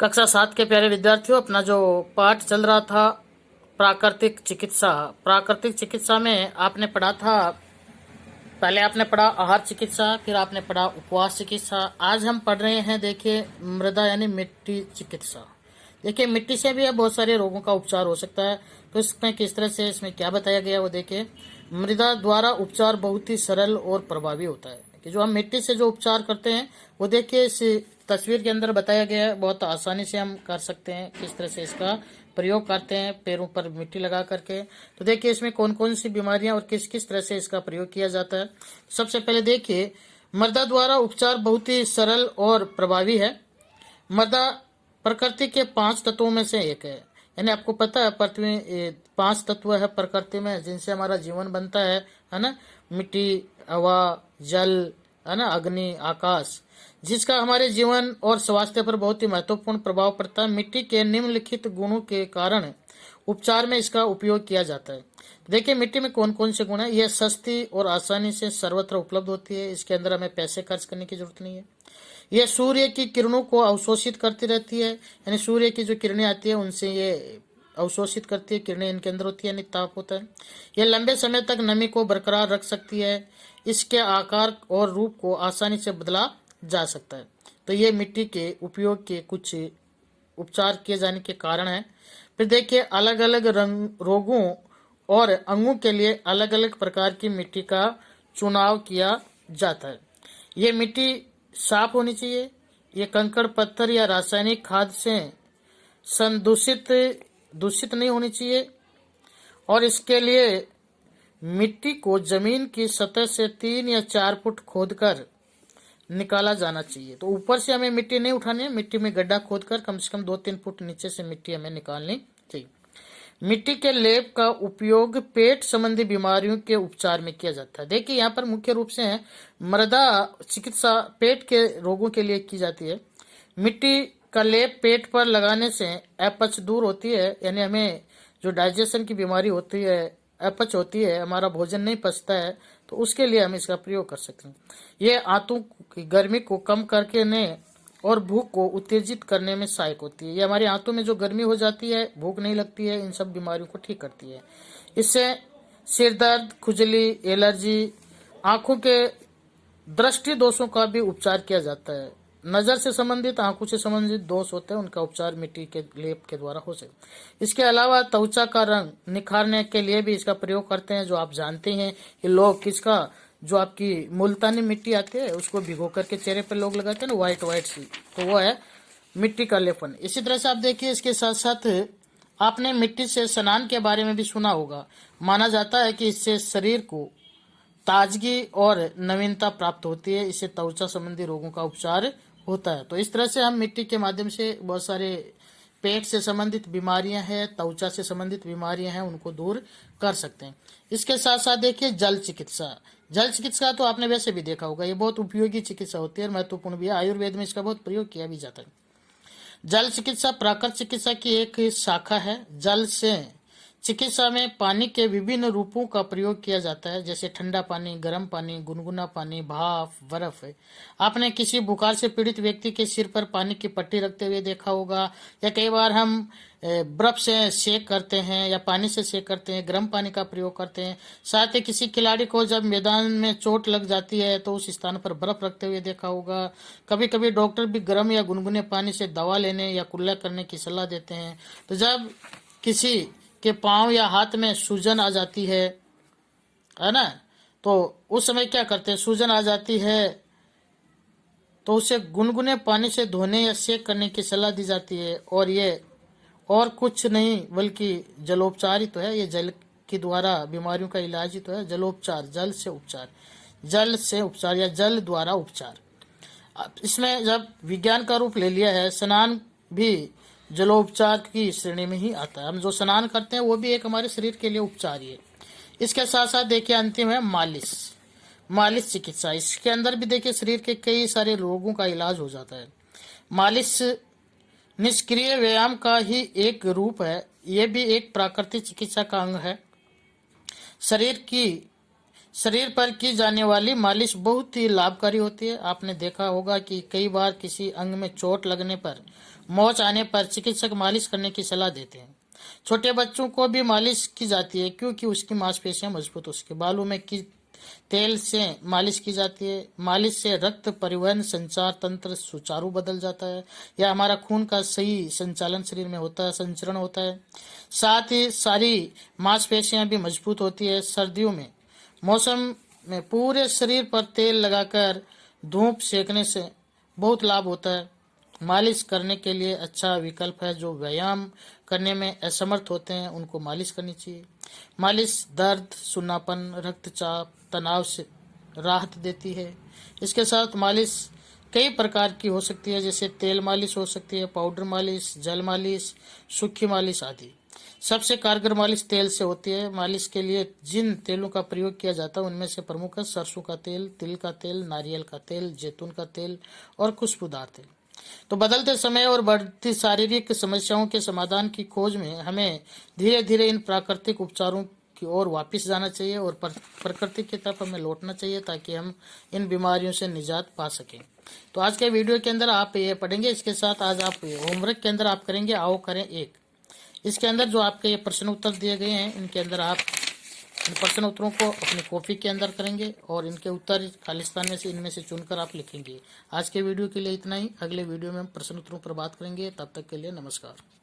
कक्षा 7 के प्यारे विद्यार्थियों, अपना जो पाठ चल रहा था प्राकृतिक चिकित्सा। प्राकृतिक चिकित्सा में आपने पढ़ा था, पहले आपने पढ़ा आहार चिकित्सा, फिर आपने पढ़ा उपवास चिकित्सा। आज हम पढ़ रहे हैं, देखिए, मृदा यानी मिट्टी चिकित्सा। देखिए, मिट्टी से भी अब बहुत सारे रोगों का उपचार हो सकता है। तो इसमें किस तरह से, इसमें क्या बताया गया वो देखिए। मृदा द्वारा उपचार बहुत ही सरल और प्रभावी होता है कि जो हम मिट्टी से जो उपचार करते हैं वो देखिए इस तस्वीर के अंदर बताया गया है। बहुत आसानी से हम कर सकते हैं किस तरह से इसका प्रयोग करते हैं पैरों पर मिट्टी लगा करके। तो देखिए इसमें कौन कौन सी बीमारियां और किस किस तरह से इसका प्रयोग किया जाता है। सबसे पहले देखिए, मृदा द्वारा उपचार बहुत ही सरल और प्रभावी है। मृदा प्रकृति के 5 तत्वों में से एक है। यानी आपको पता है पृथ्वी 5 तत्व है प्रकृति में जिनसे हमारा जीवन बनता है ना। मिट्टी, हवा, जल, है ना, अग्नि, आकाश, जिसका हमारे जीवन और स्वास्थ्य पर बहुत ही महत्वपूर्ण प्रभाव पड़ता है। मिट्टी के निम्नलिखित गुणों के कारण उपचार में इसका उपयोग किया जाता है। देखिए मिट्टी में कौन कौन से गुण है। यह सस्ती और आसानी से सर्वत्र उपलब्ध होती है। इसके अंदर हमें पैसे खर्च करने की जरूरत नहीं है। यह सूर्य की किरणों को अवशोषित करती रहती है। यानी सूर्य की जो किरणें आती है उनसे ये अवशोषित करती है, किरणें इनके अंदर होती है, यानी ताप होता है। यह लंबे समय तक नमी को बरकरार रख सकती है। इसके आकार और रूप को आसानी से बदला जा सकता है। तो ये मिट्टी के उपयोग के कुछ उपचार किए जाने के कारण है। फिर देखिए, अलग अलग रंग रोगों और अंगों के लिए अलग अलग प्रकार की मिट्टी का चुनाव किया जाता है। ये मिट्टी साफ होनी चाहिए। ये कंकड़ पत्थर या रासायनिक खाद से दूषित नहीं होनी चाहिए। और इसके लिए मिट्टी को जमीन की सतह से 3 या 4 फुट खोदकर निकाला जाना चाहिए। तो ऊपर से हमें मिट्टी नहीं उठानी है, मिट्टी में गड्ढा खोदकर कम से कम 2-3 फुट नीचे से मिट्टी हमें निकालनी चाहिए। मिट्टी के लेप का उपयोग पेट संबंधी बीमारियों के उपचार में किया जाता है। देखिए यहाँ पर मुख्य रूप से है मृदा चिकित्सा पेट के रोगों के लिए की जाती है। मिट्टी का लेप पेट पर लगाने से अपच दूर होती है। यानी हमें जो डाइजेशन की बीमारी होती है, अपच होती है, हमारा भोजन नहीं पचता है, तो उसके लिए हम इसका प्रयोग कर सकते हैं। ये आंतों की गर्मी को कम करके ने और भूख को उत्तेजित करने में सहायक होती है। ये हमारे आंतों में जो गर्मी हो जाती है, भूख नहीं लगती है, इन सब बीमारियों को ठीक करती है। इससे सिर दर्द, खुजली, एलर्जी, आंखों के दृष्टि दोषों का भी उपचार किया जाता है। नजर से संबंधित, आंखों से संबंधित दोष होते हैं, उनका उपचार मिट्टी के लेप के द्वारा हो सकता। इसके अलावा त्वचा का रंग निखारने के लिए भी इसका प्रयोग करते हैं। जो आप जानते हैं कि लोग किसका, जो आपकी मुल्तानी मिट्टी आती है उसको भिगो करके चेहरे पर लोग लगाते हैं ना, व्हाइट व्हाइट सी, तो वो है मिट्टी का लेपन। इसी तरह से आप देखिए, इसके साथ साथ आपने मिट्टी से स्नान के बारे में भी सुना होगा। माना जाता है कि इससे शरीर को ताजगी और नवीनता प्राप्त होती है। इससे त्वचा संबंधी रोगों का उपचार होता है। तो इस तरह से हम मिट्टी के माध्यम से बहुत सारे पेट से संबंधित बीमारियां हैं, त्वचा से संबंधित बीमारियां हैं, उनको दूर कर सकते हैं। इसके साथ साथ देखिए जल चिकित्सा। जल चिकित्सा तो आपने वैसे भी देखा होगा, ये बहुत उपयोगी चिकित्सा होती है और महत्वपूर्ण भी है। आयुर्वेद में इसका बहुत प्रयोग किया भी जाता है। जल चिकित्सा प्राकृतिक चिकित्सा की एक शाखा है। जल से चिकित्सा में पानी के विभिन्न रूपों का प्रयोग किया जाता है, जैसे ठंडा पानी, गर्म पानी, गुनगुना पानी, भाप, बर्फ। आपने किसी बुखार से पीड़ित व्यक्ति के सिर पर पानी की पट्टी रखते हुए देखा होगा, या कई बार हम बर्फ से सेक करते हैं या पानी से सेक करते हैं, गर्म पानी का प्रयोग करते हैं। साथ ही किसी खिलाड़ी को जब मैदान में चोट लग जाती है तो उस स्थान पर बर्फ रखते हुए देखा होगा। कभी कभी डॉक्टर भी गर्म या गुनगुने पानी से दवा लेने या कुल्ला करने की सलाह देते हैं। तो जब किसी के पांव या हाथ में सूजन आ जाती है ना, तो उस समय क्या करते हैं, सूजन आ जाती है तो उसे गुनगुने पानी से धोने या सेक करने की सलाह दी जाती है। और ये और कुछ नहीं बल्कि जलोपचार ही तो है। ये जल के द्वारा बीमारियों का इलाज ही तो है, जलोपचार, जल से उपचार, जल से उपचार या जल द्वारा उपचार। इसमें जब विज्ञान का रूप ले लिया है, स्नान भी जलोपचार की श्रेणी में ही आता है। हम जो स्नान करते हैं वो भी एक हमारे शरीर के लिए उपचार ही है। इसके साथ साथ देखिए अंतिम है मालिश। मालिश चिकित्सा, इसके अंदर भी देखिए शरीर के कई सारे रोगों का इलाज हो जाता है। मालिश निष्क्रिय व्यायाम का ही एक रूप है। यह भी एक प्राकृतिक चिकित्सा का अंग है। शरीर की शरीर पर की जाने वाली मालिश बहुत ही लाभकारी होती है। आपने देखा होगा कि कई बार किसी अंग में चोट लगने पर, मोच आने पर चिकित्सक मालिश करने की सलाह देते हैं। छोटे बच्चों को भी मालिश की जाती है क्योंकि उसकी मांसपेशियां मजबूत हो सके। बालों में की तेल से मालिश की जाती है। मालिश से रक्त परिवहन संचार तंत्र सुचारू बदल जाता है। यह हमारा खून का सही संचालन शरीर में होता है, संचरण होता है। साथ ही सारी मांसपेशियां भी मजबूत होती है। सर्दियों में मौसम में पूरे शरीर पर तेल लगाकर धूप सेकने से बहुत लाभ होता है। मालिश करने के लिए अच्छा विकल्प है। जो व्यायाम करने में असमर्थ होते हैं उनको मालिश करनी चाहिए। मालिश दर्द, सुन्नापन, रक्तचाप, तनाव से राहत देती है। इसके साथ मालिश कई प्रकार की हो सकती है, जैसे तेल मालिश हो सकती है, पाउडर मालिश, जल मालिश, सूखी मालिश आदि। सबसे कारगर मालिश तेल से होती है। मालिश के लिए जिन तेलों का प्रयोग किया जाता है उनमें से प्रमुख है सरसों का तेल, तिल का तेल, नारियल का तेल, जैतून का तेल और खुशबूदार तेल। तो बदलते समय और बढ़ती शारीरिक समस्याओं के समाधान की खोज में हमें धीरे धीरे इन प्राकृतिक उपचारों की ओर वापस जाना चाहिए और प्रकृति की तरफ हमें लौटना चाहिए ताकि हम इन बीमारियों से निजात पा सकें। तो आज के वीडियो के अंदर आप ये पढ़ेंगे। इसके साथ आज आप होमवर्क के अंदर आप करेंगे आओ करें एक। इसके अंदर जो आपके ये प्रश्न उत्तर दिए गए हैं इनके अंदर आप इन प्रश्न उत्तरों को अपनी कॉपी के अंदर करेंगे और इनके उत्तर खालिस्तान में से इनमें से चुनकर आप लिखेंगे। आज के वीडियो के लिए इतना ही। अगले वीडियो में हम प्रश्न उत्तरों पर बात करेंगे। तब तक के लिए नमस्कार।